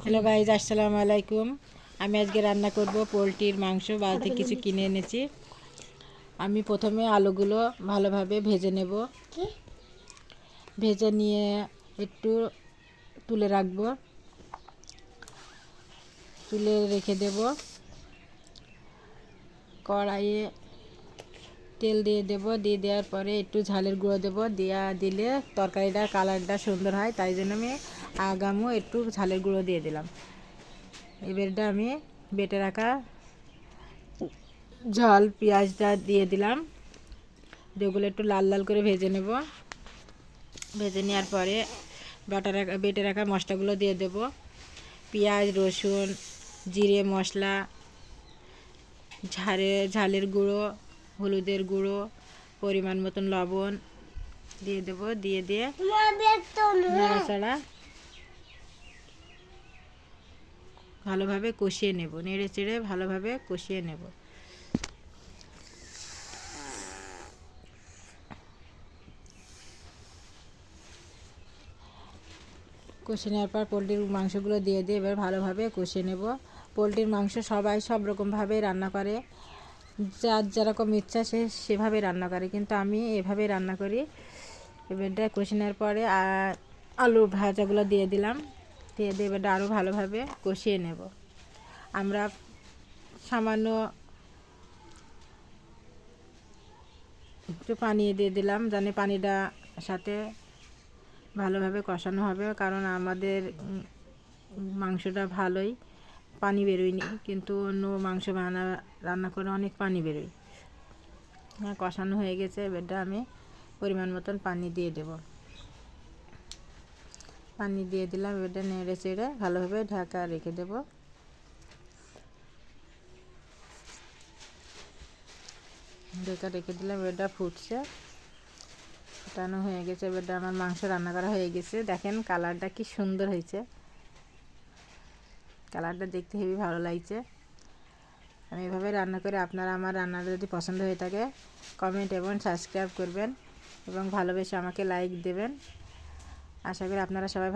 Hello guys, আসসালামু আলাইকুম। আমি আজকে রান্না করব পোলট্রির মাংস। বাড়িতে কিছু কিনে এনেছি। আমি প্রথমে আলুগুলো ভালোভাবে ভেজে নেব। ভেজে নিয়ে একটু তুলে রাখবো, তুলে রেখে দেব। কড়াইয়ে তেল দিয়ে দেব, দিয়ে দেওয়ার পরে একটু ঝালের গুঁড়ো দেব। দিলে তরকারিটা কালারটা সুন্দর হয়, তাই জন্য আমি আগামও একটু ঝালের গুঁড়ো দিয়ে দিলাম। এবারটা আমি বেটে রাখা ঝাল পেঁয়াজটা দিয়ে দিলাম। যেগুলো একটু লাল লাল করে ভেজে নেব। ভেজে নেওয়ার পরে বেটে রাখা মশলাগুলো দিয়ে দেব। পেঁয়াজ, রসুন, জিরে মশলা, ঝালের গুঁড়ো, হলুদের গুঁড়ো, পরিমাণ মতন লবণ দিয়ে দেব। দিয়ে নাড়াচাড়া ভালোভাবে কষিয়ে নেব। নেড়ে চেড়ে ভালোভাবে কষিয়ে নেব। কষিয়ে নেওয়ার পর পোলট্রির মাংসগুলো দিয়ে এবার ভালোভাবে কষিয়ে নেব। পোলট্রির মাংস সবাই সব রকমভাবে রান্না করে, যার যেরকম ইচ্ছা সে সেভাবে রান্না করে, কিন্তু আমি এভাবে রান্না করি। এবারটা কষিয়ে নেওয়ার পরে আলু ভাজাগুলো দিয়ে দিলাম। দিয়ে এবারটা আরও ভালোভাবে কষিয়ে নেব। আমরা সামান্য একটু পানি দিয়ে দিলাম, জানি পানিটা সাথে ভালোভাবে কষানো হবে, কারণ আমাদের মাংসটা ভালোই পানি বেরোয়নি, কিন্তু অন্য মাংস রান্না করে অনেক পানি বেরোয়। কষানো হয়ে গেছে, এবারটা আমি পরিমাণ মতন পানি দিয়ে দেব। পানি দিয়ে দিলাম। এবারটা নেড়ে চেড়ে ভালোভাবে ঢাকা রেখে দেব। ঢাকা রেখে দিলাম। এবারটা ফুটছে, ফুটানো হয়ে গেছে। এবারটা আমার মাংস রান্না করা হয়ে গেছে। দেখেন কালারটা কি সুন্দর হয়েছে, কালারটা দেখতে হেবি ভালো লাগছে। আমি এভাবে রান্না করে আপনারা আমার রান্নাটা যদি পছন্দ হয়ে থাকে কমেন্ট এবং সাবস্ক্রাইব করবেন এবং ভালোবেসে আমাকে লাইক দেবেন। আশা করি আপনারা সবাই